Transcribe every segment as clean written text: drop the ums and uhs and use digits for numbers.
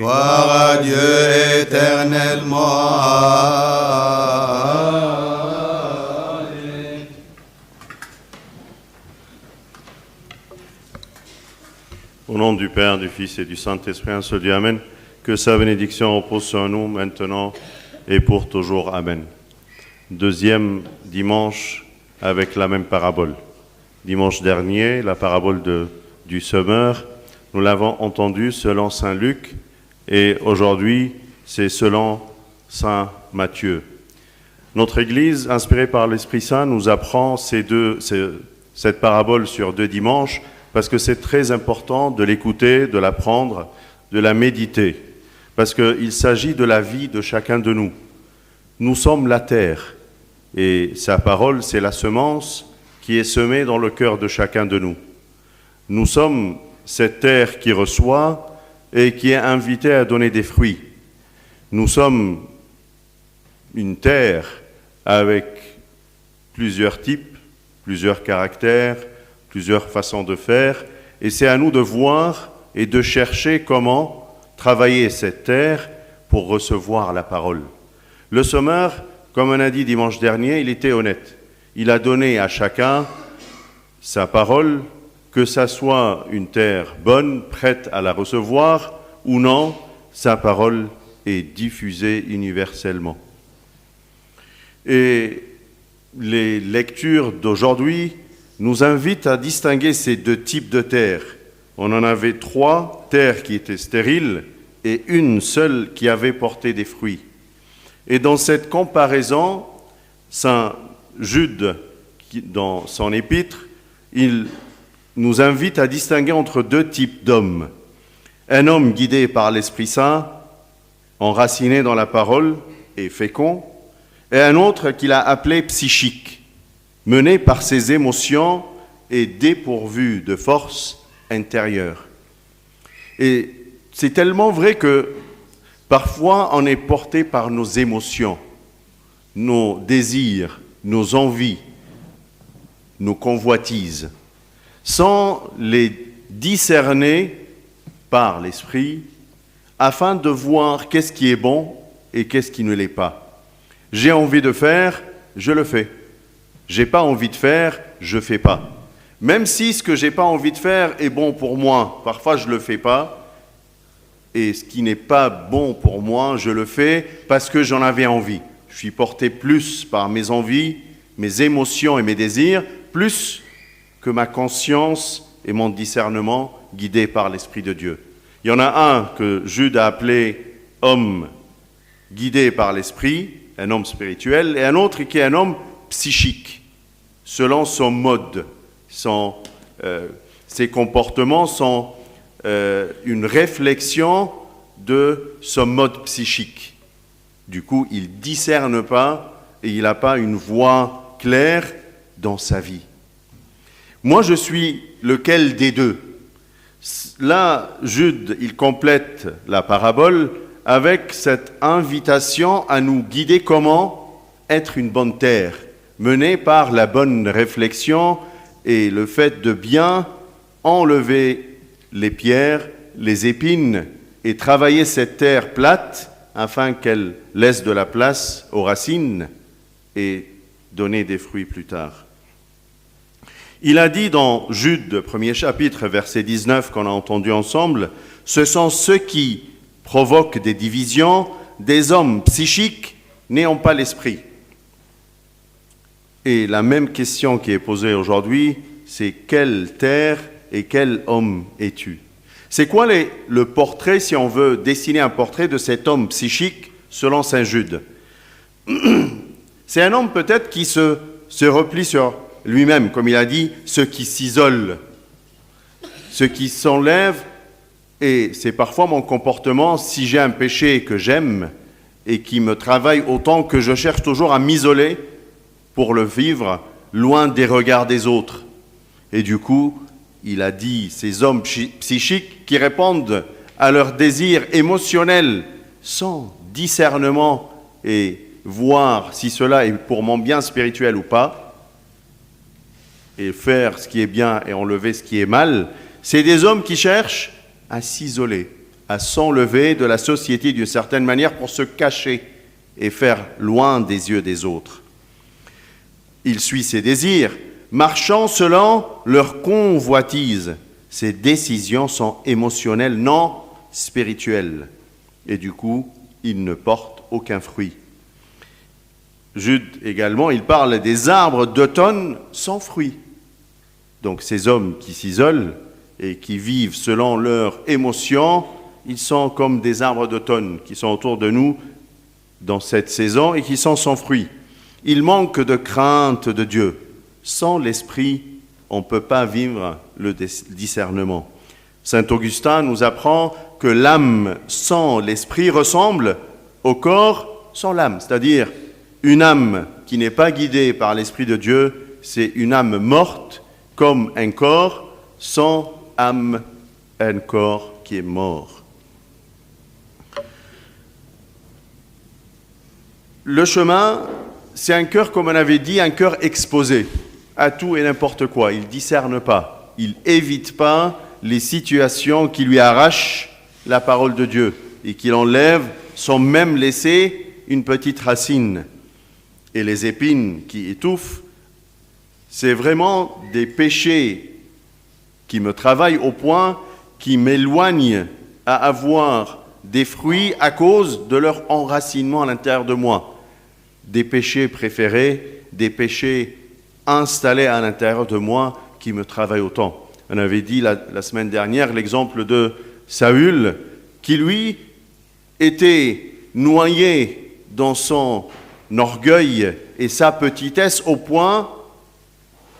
Gloire à Dieu éternellement. Amen. Au nom du Père, du Fils et du Saint-Esprit, un seul Dieu, Amen. Que sa bénédiction repose sur nous maintenant et pour toujours. Amen. Deuxième dimanche avec la même parabole. Dimanche dernier, la parabole du semeur, nous l'avons entendue selon Saint Luc et aujourd'hui, c'est selon Saint Matthieu. Notre Église, inspirée par l'Esprit Saint, nous apprend cette parabole sur 2 dimanches parce que c'est très important de l'écouter, de l'apprendre, de la méditer, parce qu'il s'agit de la vie de chacun de nous. Nous sommes la terre et sa parole, c'est la semence qui est semée dans le cœur de chacun de nous. Nous sommes cette terre qui reçoit et qui est invitée à donner des fruits. Nous sommes une terre avec plusieurs types, plusieurs caractères, plusieurs façons de faire, et c'est à nous de voir et de chercher comment travailler cette terre pour recevoir la parole. Le semeur, comme on a dit dimanche dernier, il était honnête. Il a donné à chacun sa parole, que ça soit une terre bonne, prête à la recevoir, ou non, sa parole est diffusée universellement. Et les lectures d'aujourd'hui nous invitent à distinguer ces 2 types de terres. On en avait 3 terres qui étaient stériles et une seule qui avait porté des fruits. Et dans cette comparaison, Saint Jude, dans son épître, il nous invite à distinguer entre 2 types d'hommes. Un homme guidé par l'Esprit Saint, enraciné dans la parole et fécond, et un autre qu'il a appelé psychique, mené par ses émotions et dépourvu de force intérieure. Et c'est tellement vrai que parfois on est porté par nos émotions, nos désirs, nos envies, nos convoitises, sans les discerner par l'Esprit, afin de voir qu'est-ce qui est bon et qu'est-ce qui ne l'est pas. J'ai envie de faire, je le fais. J'ai pas envie de faire, je fais pas. Même si ce que j'ai pas envie de faire est bon pour moi, parfois je le fais pas. Et ce qui n'est pas bon pour moi, je le fais parce que j'en avais envie. Je suis porté plus par mes envies, mes émotions et mes désirs, plus que ma conscience et mon discernement guidés par l'Esprit de Dieu. Il y en a un que Jude a appelé homme guidé par l'Esprit, un homme spirituel, et un autre qui est un homme psychique, selon son mode, ses comportements sont une réflexion de son mode psychique. Du coup, il ne discerne pas et il n'a pas une voie claire dans sa vie. Moi, je suis lequel des 2 ? Là, Jude, il complète la parabole avec cette invitation à nous guider comment être une bonne terre, menée par la bonne réflexion et le fait de bien enlever les pierres, les épines et travailler cette terre plate afin qu'elle laisse de la place aux racines et donner des fruits plus tard. Il a dit dans Jude, premier chapitre, verset 19, qu'on a entendu ensemble, « Ce sont ceux qui provoquent des divisions, des hommes psychiques n'ayant pas l'esprit. » Et la même question qui est posée aujourd'hui, c'est quelle terre et quel homme es-tu ? C'est quoi le portrait, si on veut dessiner un portrait de cet homme psychique selon Saint Jude ? C'est un homme peut-être qui se replie sur lui-même, comme il a dit, ceux qui s'isolent, ceux qui s'enlèvent, et c'est parfois mon comportement, si j'ai un péché que j'aime et qui me travaille autant que je cherche toujours à m'isoler pour le vivre loin des regards des autres. Et du coup, il a dit, ces hommes psychiques qui répondent à leurs désirs émotionnels sans discernement et voir si cela est pour mon bien spirituel ou pas, et faire ce qui est bien et enlever ce qui est mal, c'est des hommes qui cherchent à s'isoler, à s'enlever de la société d'une certaine manière pour se cacher et faire loin des yeux des autres. Il suit ses désirs, marchant selon leur convoitise. Ses décisions sont émotionnelles, non spirituelles. Et du coup, il ne porte aucun fruit. Jude également, il parle des arbres d'automne sans fruit. Donc ces hommes qui s'isolent et qui vivent selon leurs émotions, ils sont comme des arbres d'automne qui sont autour de nous dans cette saison et qui sont sans fruit. Ils manquent de crainte de Dieu. Sans l'esprit, on ne peut pas vivre le discernement. Saint Augustin nous apprend que l'âme sans l'esprit ressemble au corps sans l'âme. C'est-à-dire, une âme qui n'est pas guidée par l'Esprit de Dieu, c'est une âme morte, comme un corps sans âme, un corps qui est mort. Le chemin, c'est un cœur, comme on avait dit, un cœur exposé à tout et n'importe quoi. Il ne discerne pas, il n'évite pas les situations qui lui arrachent la parole de Dieu et qui l'enlèvent sans même laisser une petite racine. Et les épines qui étouffent, c'est vraiment des péchés qui me travaillent au point qui m'éloignent à avoir des fruits à cause de leur enracinement à l'intérieur de moi. Des péchés préférés, des péchés installés à l'intérieur de moi qui me travaillent autant. On avait dit la semaine dernière l'exemple de Saül, qui lui était noyé dans son orgueil et sa petitesse au point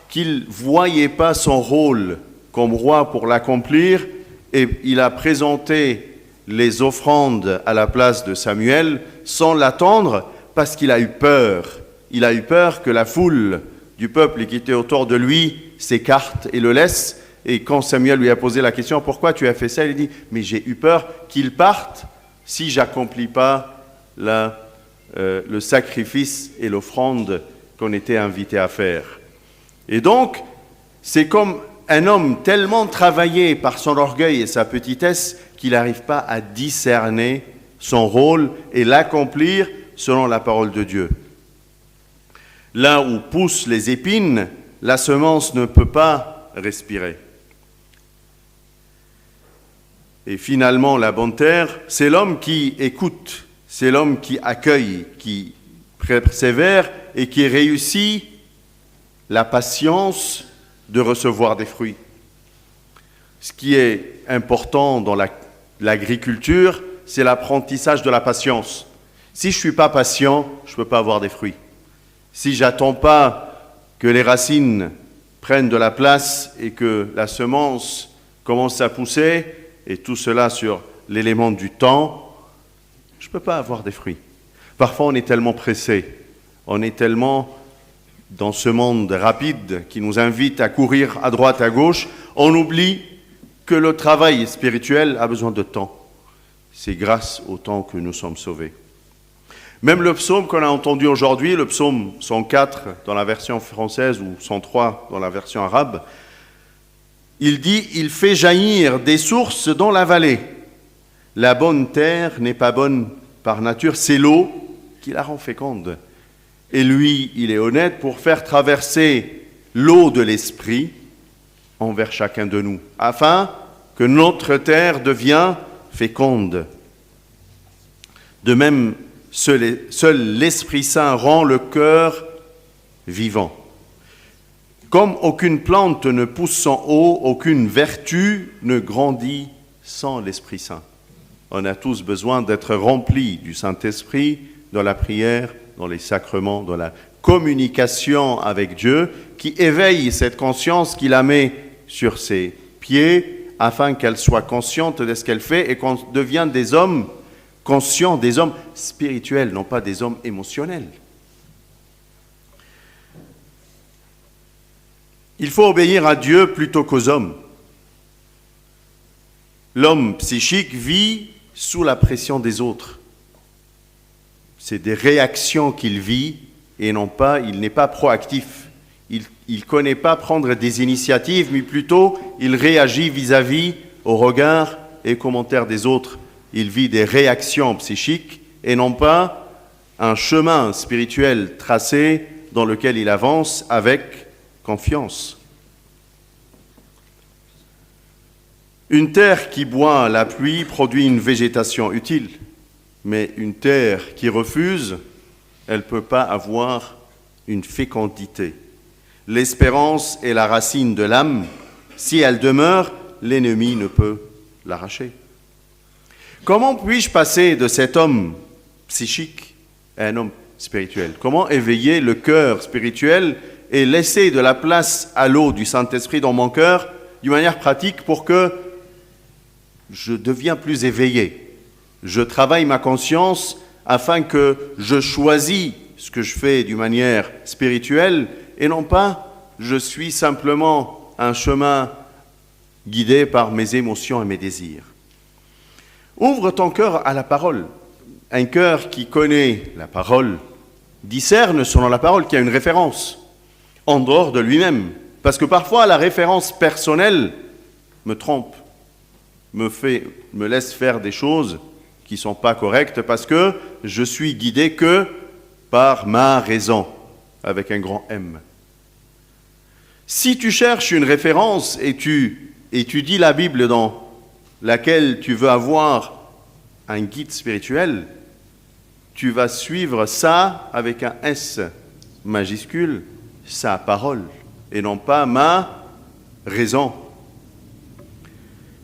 qu'il ne voyait pas son rôle comme roi pour l'accomplir, et il a présenté les offrandes à la place de Samuel sans l'attendre parce qu'il a eu peur. Il a eu peur que la foule du peuple qui était autour de lui s'écarte et le laisse. Et quand Samuel lui a posé la question « Pourquoi tu as fait ça ?», il a dit « Mais j'ai eu peur qu'il parte si j'accomplis pas le sacrifice et l'offrande qu'on était invité à faire. » Et donc, c'est comme un homme tellement travaillé par son orgueil et sa petitesse qu'il n'arrive pas à discerner son rôle et l'accomplir selon la parole de Dieu. Là où poussent les épines, la semence ne peut pas respirer. Et finalement, la bonne terre, c'est l'homme qui écoute, c'est l'homme qui accueille, qui persévère et qui réussit la patience de recevoir des fruits. Ce qui est important dans l'agriculture, c'est l'apprentissage de la patience. Si je ne suis pas patient, je ne peux pas avoir des fruits. Si je n'attends pas que les racines prennent de la place et que la semence commence à pousser, et tout cela sur l'élément du temps, je ne peux pas avoir des fruits. Parfois, on est tellement pressé, on est tellement dans ce monde rapide qui nous invite à courir à droite, à gauche, on oublie que le travail spirituel a besoin de temps. C'est grâce au temps que nous sommes sauvés. Même le psaume qu'on a entendu aujourd'hui, le psaume 104 dans la version française ou 103 dans la version arabe, il dit « Il fait jaillir des sources dans la vallée. La bonne terre n'est pas bonne par nature, c'est l'eau qui la rend féconde. » Et lui, il est honnête pour faire traverser l'eau de l'esprit envers chacun de nous, afin que notre terre devienne féconde. De même, seul l'Esprit Saint rend le cœur vivant. Comme aucune plante ne pousse sans eau, aucune vertu ne grandit sans l'Esprit Saint. On a tous besoin d'être remplis du Saint-Esprit dans la prière, dans les sacrements, dans la communication avec Dieu, qui éveille cette conscience, qui la met sur ses pieds, afin qu'elle soit consciente de ce qu'elle fait et qu'on devienne des hommes conscients, des hommes spirituels, non pas des hommes émotionnels. Il faut obéir à Dieu plutôt qu'aux hommes. L'homme psychique vit sous la pression des autres. C'est des réactions qu'il vit et non pas, il n'est pas proactif. Il ne connaît pas prendre des initiatives, mais plutôt il réagit vis-à-vis au regard et commentaires des autres, il vit des réactions psychiques et non pas un chemin spirituel tracé dans lequel il avance avec confiance. Une terre qui boit la pluie produit une végétation utile, mais une terre qui refuse, elle ne peut pas avoir une fécondité. L'espérance est la racine de l'âme. Si elle demeure, l'ennemi ne peut l'arracher. Comment puis-je passer de cet homme psychique à un homme spirituel? Comment éveiller le cœur spirituel et laisser de la place à l'eau du Saint-Esprit dans mon cœur d'une manière pratique pour que je devienne plus éveillé? Je travaille ma conscience afin que je choisis ce que je fais d'une manière spirituelle et non pas je suis simplement un chemin guidé par mes émotions et mes désirs. Ouvre ton cœur à la parole. Un cœur qui connaît la parole discerne selon la parole qui a une référence en dehors de lui-même. Parce que parfois la référence personnelle me trompe, me laisse faire des choses qui ne sont pas correctes parce que je suis guidé que par ma raison, avec un grand M. Si tu cherches une référence et tu étudies la Bible dans laquelle tu veux avoir un guide spirituel, tu vas suivre ça avec un S majuscule, sa parole, et non pas ma raison.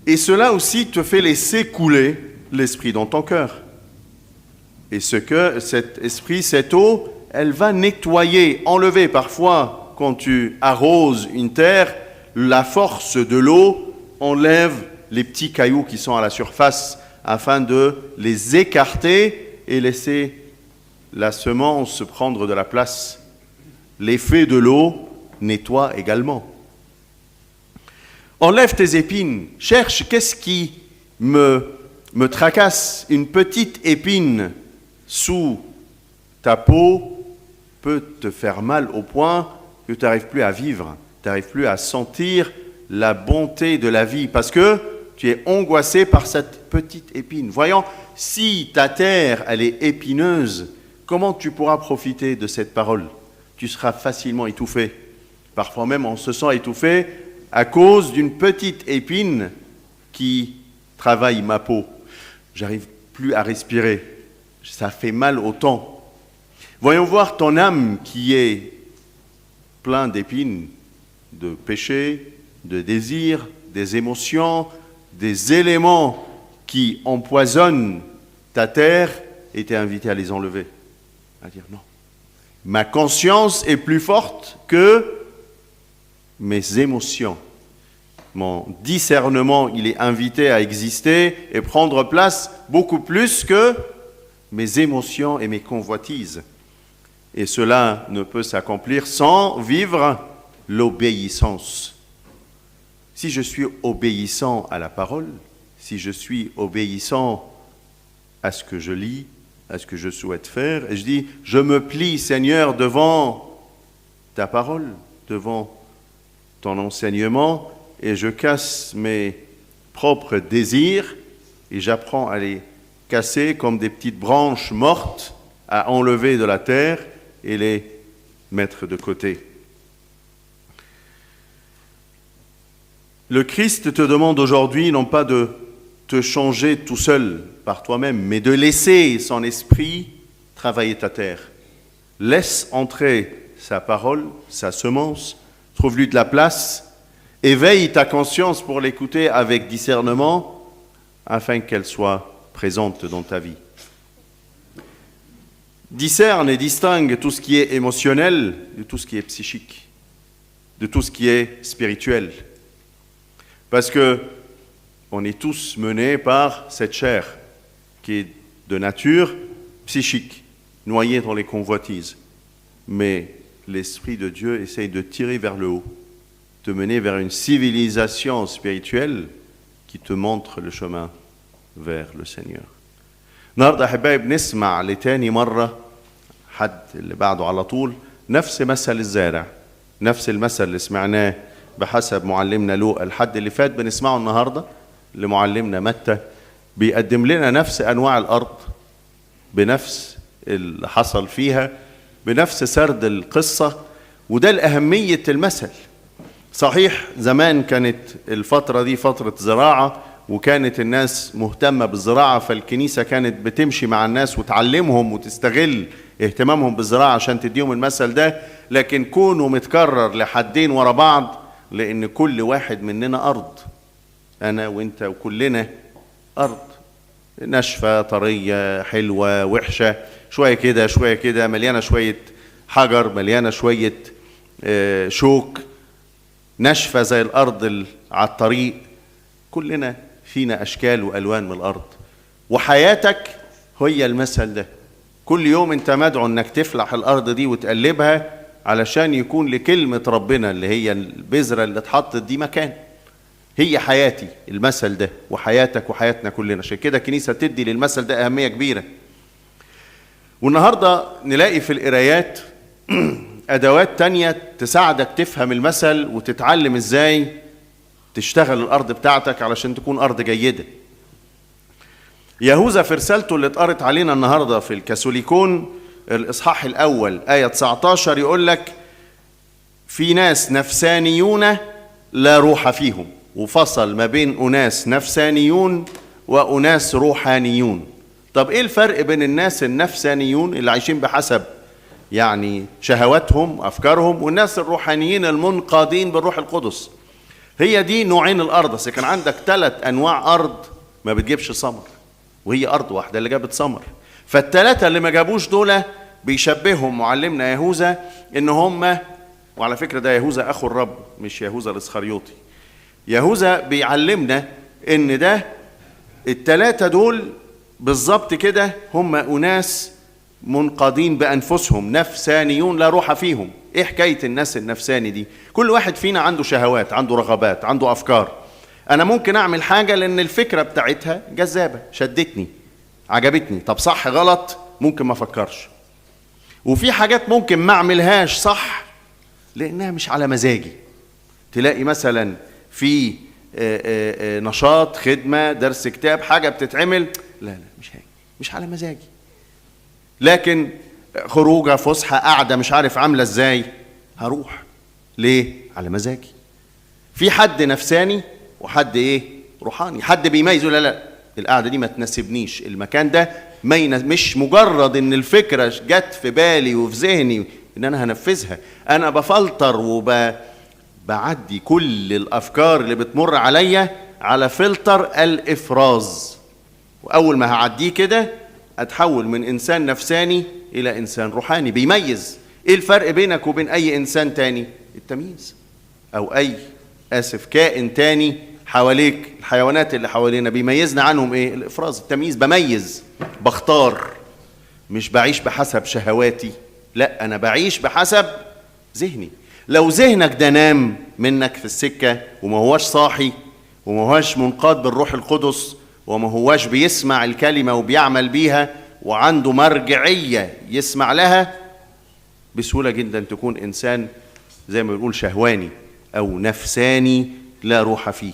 Et cela aussi te fait laisser couler l'esprit dans ton cœur. Et cet esprit, cette eau, elle va nettoyer, enlever parfois, quand tu arroses une terre, la force de l'eau enlève les petits cailloux qui sont à la surface afin de les écarter et laisser la semence prendre de la place. L'effet de l'eau nettoie également. Enlève tes épines, cherche qu'est-ce qui me tracasse. Une petite épine sous ta peau peut te faire mal au point que tu n'arrives plus à vivre, tu n'arrives plus à sentir la bonté de la vie parce que tu es angoissé par cette petite épine. Voyons, si ta terre, elle est épineuse, comment tu pourras profiter de cette parole? Tu seras facilement étouffé. Parfois même, on se sent étouffé à cause d'une petite épine qui travaille ma peau. J'arrive plus à respirer. Ça fait mal au temps. Voyons voir ton âme qui est plein d'épines, de péchés, de désirs, des émotions, des éléments qui empoisonnent ta terre, et t'es invité à les enlever. À dire non. Ma conscience est plus forte que mes émotions. Mon discernement, il est invité à exister et prendre place beaucoup plus que mes émotions et mes convoitises. Et cela ne peut s'accomplir sans vivre l'obéissance. Si je suis obéissant à la parole, si je suis obéissant à ce que je lis, à ce que je souhaite faire, et je dis, je me plie, Seigneur, devant ta parole, devant ton enseignement, et je casse mes propres désirs, et j'apprends à les casser comme des petites branches mortes, à enlever de la terre et les mettre de côté. Le Christ te demande aujourd'hui non pas de te changer tout seul par toi-même, mais de laisser son esprit travailler ta terre. Laisse entrer sa parole, sa semence, trouve-lui de la place, éveille ta conscience pour l'écouter avec discernement afin qu'elle soit présente dans ta vie. Discerne et distingue tout ce qui est émotionnel de tout ce qui est psychique, de tout ce qui est spirituel. Parce que on est tous menés par cette chair qui est de nature psychique, noyée dans les convoitises. Mais l'Esprit de Dieu essaye de tirer vers le haut, te mener vers une civilisation spirituelle qui te montre le chemin vers le Seigneur. النهارده احبائي بنسمع لتاني مره حد اللي بعده على طول نفس مثل الزارع، نفس المثل اللي سمعناه بحسب معلمنا لوقا الحد اللي فات بنسمعه النهارده لمعلمنا متى بيقدم لنا نفس أنواع الأرض بنفس اللي حصل فيها بنفس سرد القصة، وده الأهمية المثل. صحيح زمان كانت الفترة دي فترة زراعة وكانت الناس مهتمة بالزراعة، فالكنيسة كانت بتمشي مع الناس وتعلمهم وتستغل اهتمامهم بالزراعة عشان تديهم المثل ده، لكن كونه متكرر لحدين ورا بعض، لأن كل واحد مننا أرض، أنا وإنت وكلنا أرض ناشفة طرية حلوة وحشة، شوية كده شوية كده، مليانة شوية حجر، مليانة شوية شوك، ناشفة زي الأرض على الطريق. كلنا فينا أشكال وألوان من الأرض، وحياتك هي المثل ده. كل يوم أنت مدعو أنك تفلح الأرض دي وتقلبها علشان يكون لكلمة ربنا اللي هي البذرة اللي اتحطت دي مكان. هي حياتي المثل ده، وحياتك وحياتنا كلنا. عشان كده الكنيسة تدي للمثل ده أهمية كبيرة. والنهاردة نلاقي في القرايات أدوات تانية تساعدك تفهم المثل وتتعلم إزاي تشتغل الأرض بتاعتك علشان تكون أرض جيدة. يهوذا في رسالته اللي اتقرت علينا النهاردة في الكاثوليكون الإصحاح الأول آية 19 يقول لك في ناس نفسانيون لا روح فيهم، وفصل ما بين أناس نفسانيون وأناس روحانيون. طب إيه الفرق بين الناس النفسانيون اللي عايشين بحسب يعني شهواتهم أفكارهم والناس الروحانيين المنقادين بالروح القدس؟ هي دي نوعين الأرض. بس كان عندك 3 أنواع أرض ما بتجيبش ثمر، وهي أرض واحدة اللي جابت ثمر. فال3 اللي ما جابوش دول بيشبههم معلمنا يهوذا إن هم، وعلى فكرة ده يهوذا أخو الرب مش يهوذا الإسخريوطي. يهوذا بيعلمنا إن ده ال3 دول بالظبط كده هم أناس منقادين بأنفسهم، نفسانيون لا روح فيهم. إيه حكاية الناس النفساني دي؟ كل واحد فينا عنده شهوات، عنده رغبات، عنده أفكار. أنا ممكن أعمل حاجة لأن الفكرة بتاعتها جذابة، شدتني، عجبتني. طب صح غلط ممكن ما أفكرش. وفي حاجات ممكن ما أعملهاش صح لأنها مش على مزاجي. تلاقي مثلا في نشاط، خدمة، درس كتاب، حاجة بتتعمل، لا مش على مزاجي. لكن خروجة، فسحة، قاعدة مش عارف عاملة ازاي، هروح. ليه؟ على مزاجي. في حد نفساني وحد ايه؟ روحاني. حد بيميز يقول لا القعدة دي ما تناسبنيش، المكان ده مش مجرد ان الفكرة جت في بالي وفي ذهني ان انا هنفذها، انا بفلتر وبعدي كل الافكار اللي بتمر عليا على فلتر الافراز. واول ما هعديه كده اتحول من انسان نفساني الى انسان روحاني بيميز. ايه الفرق بينك وبين اي انسان تاني؟ التمييز. او اي كائن تاني حواليك، الحيوانات اللي حوالينا بيميزنا عنهم ايه؟ الافراز، التمييز. بميز، بختار، مش بعيش بحسب شهواتي، لا انا بعيش بحسب ذهني. لو ذهنك ده نام منك في السكة وما هواش صاحي وما هواش منقاد بالروح القدس وما هواش بيسمع الكلمة وبيعمل بيها وعنده مرجعية يسمع لها، بسهولة جدا تكون إنسان زي ما بنقول شهواني أو نفساني لا روح فيه.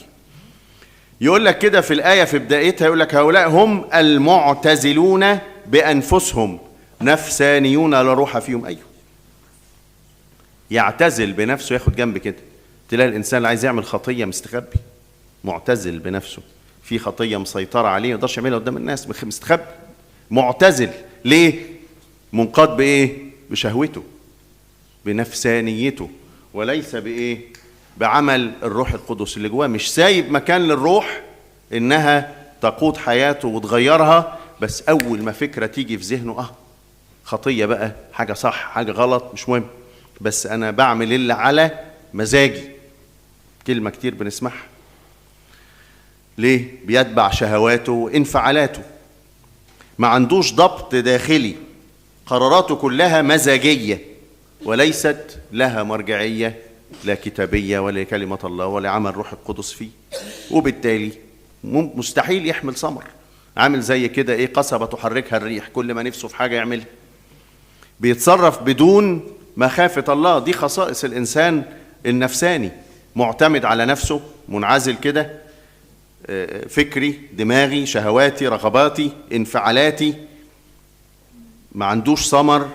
يقول لك كده في الآية في بدايتها، يقول لك هؤلاء هم المعتزلون بأنفسهم نفسانيون لا روح فيهم. أيوه، يعتزل بنفسه، ياخد جنب كده. تلاقي الإنسان اللي عايز يعمل خطية مستخبي، معتزل بنفسه، في خطية مسيطرة عليه ما يقدرش يعملها قدام الناس، مستخبي، معتزل. ليه؟ منقاد بإيه؟ بشهوته، بنفسانيته، وليس بإيه؟ بعمل الروح القدس اللي جواه. مش سايب مكان للروح إنها تقود حياته وتغيرها، بس أول ما فكرة تيجي في ذهنه خطية بقى، حاجة صح حاجة غلط مش مهم، بس أنا بعمل اللي على مزاجي. كلمة كتير بنسمعها. ليه؟ بيتبع شهواته وانفعالاته، ما عندوش ضبط داخلي، قراراته كلها مزاجية وليست لها مرجعية، لا كتابية ولا كلمة الله ولا عمل روح القدس فيه، وبالتالي مستحيل يحمل ثمر. عامل زي كده ايه؟ قصبة تحركها الريح، كل ما نفسه في حاجة يعملها. بيتصرف بدون مخافة الله. دي خصائص الإنسان النفساني، معتمد على نفسه، منعزل كده، فكري، دماغي، شهواتي، رغباتي، انفعالاتي، ما عندوش ثمر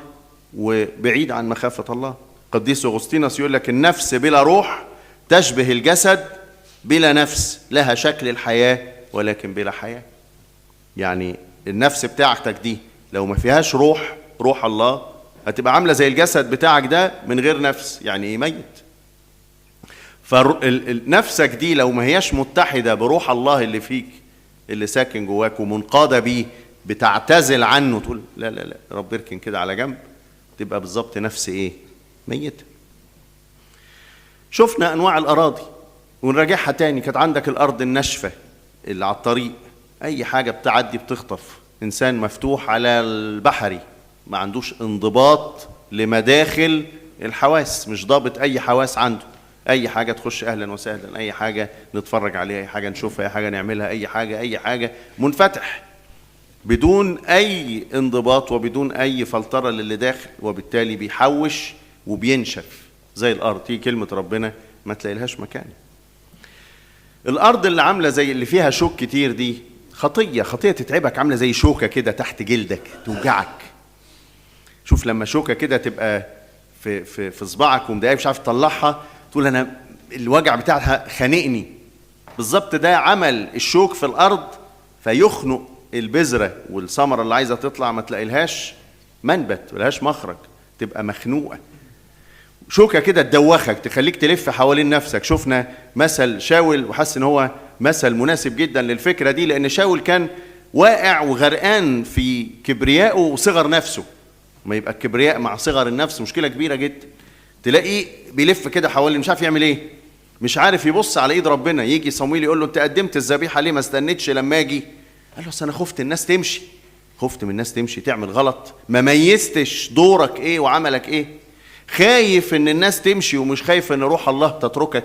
وبعيد عن مخافة الله. قديس أغسطينوس يقول لك النفس بلا روح تشبه الجسد بلا نفس، لها شكل الحياة ولكن بلا حياة. يعني النفس بتاعتك دي لو ما فيهاش روح، روح الله، هتبقى عاملة زي الجسد بتاعك ده من غير نفس، يعني ايه؟ ميت. فنفسك دي لو ما هياش متحدة بروح الله اللي فيك، اللي ساكن جواك ومنقادة بيه، بتعتزل عنه، تقول لا لا لا رب اركن كده على جنب، تبقى بالظبط نفس ايه؟ ميتة. شفنا انواع الاراضي ونراجعها تاني. كانت عندك الارض الناشفة اللي على الطريق، اي حاجة بتعدي بتخطف. انسان مفتوح على البحري، ما عندوش انضباط لمداخل الحواس، مش ضابط اي حواس عنده، اي حاجة تخش اهلا وسهلا، اي حاجة نتفرج عليها، اي حاجة نشوفها، اي حاجة نعملها، اي حاجة منفتح بدون اي انضباط وبدون اي فلترة للي داخل، وبالتالي بيحوش وبينشف زي الارض. تيجي كلمة ربنا ما تلاقي لهاش مكان. الارض اللي عاملة زي اللي فيها شوك كتير دي خطية تتعبك، عاملة زي شوكة كده تحت جلدك توجعك. شوف لما شوكة كده تبقى في صباعك ومضايقك مش عارف تطلعها، تقول انا الوجع بتاعها خانقني. بالظبط ده عمل الشوك في الارض، فيخنق البذرة والثمرة اللي عايزة تطلع، ما تلاقي لهاش منبت ولهاش مخرج، تبقى مخنوقة. شوكة كده تدوخك، تخليك تلف حوالين نفسك. شفنا مثل شاول، وحس ان هو مثل مناسب جدا للفكرة دي، لان شاول كان واقع وغرقان في كبريائه وصغر نفسه. ما يبقى الكبرياء مع صغر النفس مشكلة كبيرة جدا. تلاقيه بيلف كده حوالين، مش عارف يعمل ايه، مش عارف يبص على ايد ربنا. يجي صمويل يقول له انت قدمت الذبيحة ليه ما استنيتش لما اجي؟ قال له اصل انا خفت الناس تمشي. خفت من الناس تمشي تعمل غلط، ما ميزتش دورك ايه وعملك ايه. خايف ان الناس تمشي ومش خايف ان روح الله تتركك.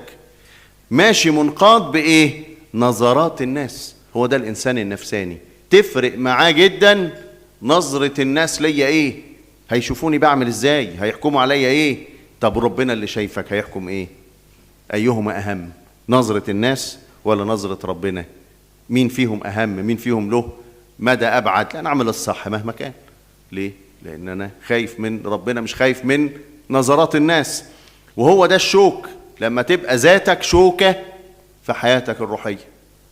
ماشي منقاد بايه؟ نظرات الناس. هو ده الانسان النفساني، تفرق معاه جدا نظرة الناس ليا ايه، هيشوفوني بعمل ازاي، هيحكموا عليا ايه. طب ربنا اللي شايفك هيحكم ايه؟ ايهما اهم، نظرة الناس ولا نظرة ربنا؟ مين فيهم اهم؟ مين فيهم له مدى ابعد؟ لا، نعمل الصح مهما كان. ليه؟ لان انا خايف من ربنا، مش خايف من نظرات الناس. وهو ده الشوك، لما تبقى ذاتك شوكة في حياتك الروحية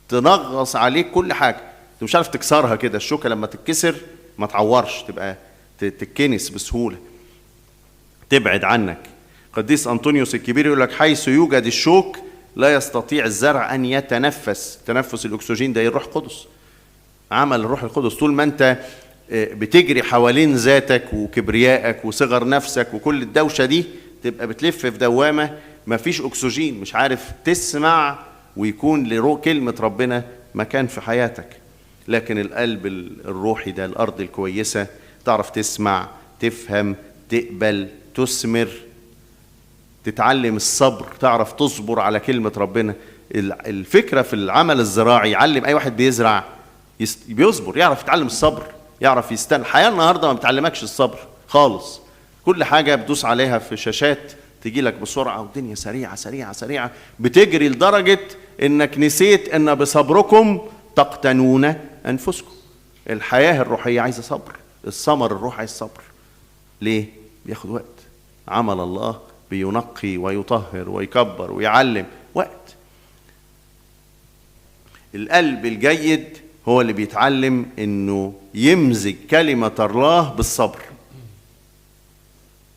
تنغص عليك كل حاجة، انت مش عارف تكسرها كده. الشوكة لما تتكسر ما تعورش، تبقى تتكنس بسهولة، تبعد عنك. قديس أنطونيوس الكبير يقول لك حيث يوجد الشوك لا يستطيع الزرع أن يتنفس. تنفس الأكسجين ده الروح القدس، عمل الروح القدس. طول ما أنت بتجري حوالين ذاتك وكبريائك وصغر نفسك وكل الدوشة دي، تبقى بتلف في دوامة مفيش أكسجين، مش عارف تسمع ويكون لكلمة ربنا مكان في حياتك. لكن القلب الروحي ده الأرض الكويسة، تعرف تسمع، تفهم، تقبل، تثمر، تتعلم الصبر، تعرف تصبر على كلمة ربنا. الفكرة في العمل الزراعي يعلم أي واحد بيزرع بيصبر، يعرف يتعلم الصبر، يعرف يستنى. الحياة النهاردة ما بتعلمكش الصبر خالص، كل حاجة بتدوس عليها في شاشات تجي لك بسرعة، والدنيا سريعة سريعة سريعة، بتجري لدرجة إنك نسيت إن بصبركم تقتنون أنفسكم. الحياة الروحية عايزة صبر، الثمر الروح عايز صبر. ليه؟ بياخد وقت. عمل الله بينقي ويطهر ويكبر ويعلم، وقت. القلب الجيد هو اللي بيتعلم انه يمزج كلمة الله بالصبر.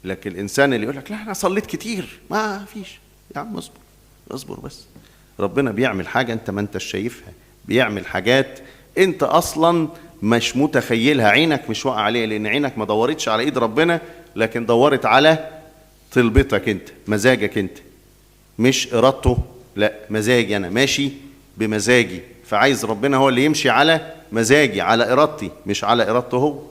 لكن الانسان اللي يقول لك لا انا صليت كتير، ما فيش. يا عم اصبر، اصبر بس. ربنا بيعمل حاجة انت ما انتش شايفها، بيعمل حاجات انت اصلا مش متخيلها، عينك مش واقع عليها، لان عينك ما دورتش على ايد ربنا، لكن دورت على طلبتك انت، مزاجك انت، مش ارادته. لا، مزاجي انا ماشي بمزاجي، فعايز ربنا هو اللي يمشي على مزاجي، على ارادتي، مش على ارادته هو.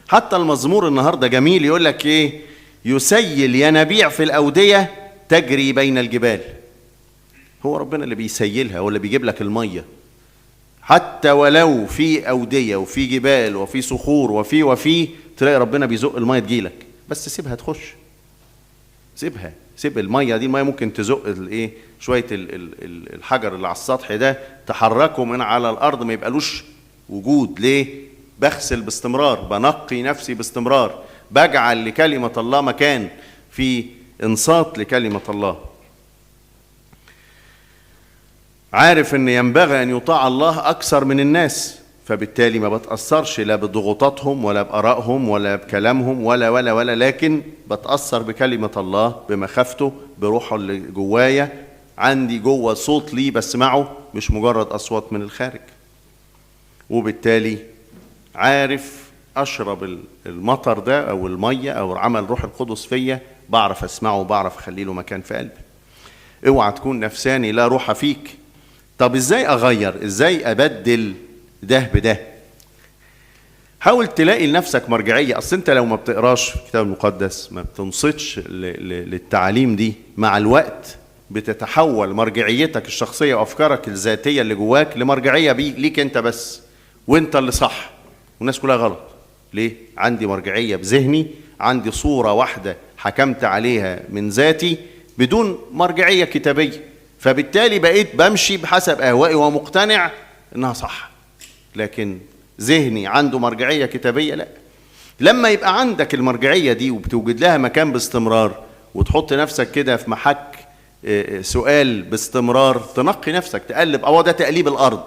حتى المزمور النهارده جميل، يقول لك ايه؟ يسيل ينابيع في الاوديه تجري بين الجبال. هو ربنا اللي بيسيلها، هو اللي بيجيب لك الميه. حتى ولو في اوديه وفي جبال وفي صخور وفي تلاقي ربنا بيزق الميه تجيلك، بس سيبها تخش، سيب الميه دي، الميه ممكن تزق الايه شويه الحجر اللي على السطح ده تحركه من على الارض ما يبقالوش وجود. ليه؟ بغسل باستمرار، بنقي نفسي باستمرار، بجعل لكلمه الله مكان، في انصات لكلمه الله. عارف ان ينبغي ان يطاع الله اكثر من الناس، فبالتالي ما بتأثرش لا بضغوطاتهم ولا بآرائهم ولا بكلامهم ولا لكن بتأثر بكلمة الله، بمخافته، بروحه اللي جوايا. عندي جوه صوت لي بسمعه، مش مجرد أصوات من الخارج. وبالتالي عارف أشرب المطر ده أو المية أو عمل روح القدس فيا، بعرف أسمعه وبعرف أخلي له مكان في قلبي. اوعى تكون نفساني لا روح فيك. طب ازاي أغير؟ ازاي أبدل ده بده؟ حاول تلاقي لنفسك مرجعية. أصل أنت لو ما بتقراش الكتاب المقدس، ما بتنصتش للتعاليم دي، مع الوقت بتتحول مرجعيتك الشخصية وأفكارك الذاتية اللي جواك لمرجعية ليك أنت بس، وأنت اللي صح والناس كلها غلط. ليه؟ عندي مرجعية بذهني، عندي صورة واحدة حكمت عليها من ذاتي بدون مرجعية كتابية، فبالتالي بقيت بمشي بحسب أهوائي ومقتنع إنها صح، لكن ذهني عنده مرجعية كتابية لا. لما يبقى عندك المرجعية دي وبتوجد لها مكان باستمرار، وتحط نفسك كده في محك سؤال باستمرار، تنقي نفسك، تقلب. ده تقليب الأرض،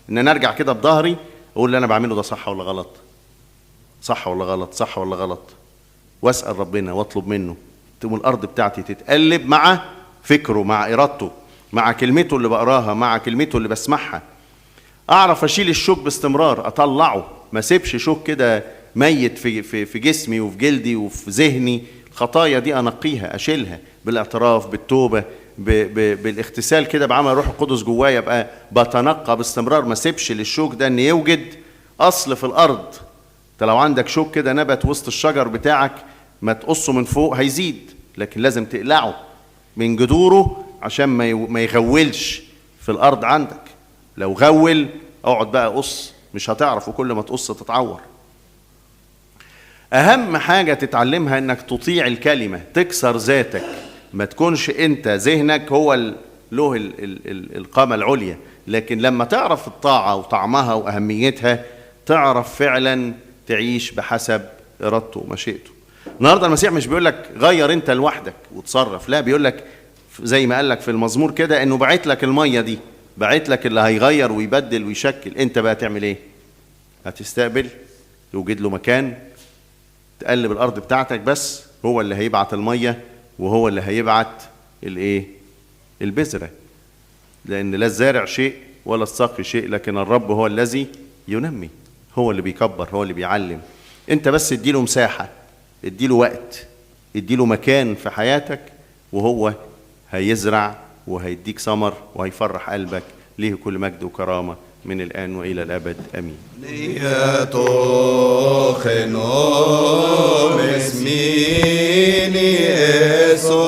إن أنا أرجع كده بظهري أقول اللي أنا بعمله ده صح ولا غلط، صح ولا غلط، صح ولا غلط، وأسأل ربنا وأطلب منه. تقوم الأرض بتاعتي تتقلب مع فكره، مع إرادته، مع كلمته اللي بقراها، مع كلمته اللي بسمعها. أعرف أشيل الشوك باستمرار، أطلعه، ما سيبش شوك كده ميت في جسمي وفي جلدي وفي ذهني. الخطايا دي أنقيها، أشيلها بالاعتراف، بالتوبة، بالاغتسال كده بعمل روح القدس جوايا، يبقى بتنقى باستمرار. ما سيبش للشوك ده أن يوجد أصل في الأرض. أنت لو عندك شوك كده نبت وسط الشجر بتاعك، ما تقصه من فوق هيزيد، لكن لازم تقلعه من جذوره عشان ما يغولش في الأرض عندك. لو غول اقعد بقى قص، مش هتعرف، وكل ما تقص تتعور. اهم حاجة تتعلمها انك تطيع الكلمة، تكسر ذاتك، ما تكونش انت ذهنك هو له القامة العليا. لكن لما تعرف الطاعة وطعمها واهميتها، تعرف فعلا تعيش بحسب ارادته ومشيئته. النهارده المسيح مش بيقول لك غير انت لوحدك وتصرف، لا، بيقول لك زي ما قال لك في المزمور كده، انه بعت لك المية دي، بعت لك اللي هيغير ويبدل ويشكل. انت بقى تعمل ايه؟ هتستقبل، يوجد له مكان، تقلب الارض بتاعتك، بس هو اللي هيبعت المية وهو اللي هيبعت الايه؟ البذرة. لان لا الزارع شيء ولا الساقي شيء، لكن الرب هو الذي ينمي، هو اللي بيكبر، هو اللي بيعلم. انت بس اديله مساحة، اديله وقت، اديله مكان في حياتك، وهو هيزرع وهيديك ثمر وهيفرح قلبك. ليه كل مجد وكرامة من الآن وإلى الأبد، آمين.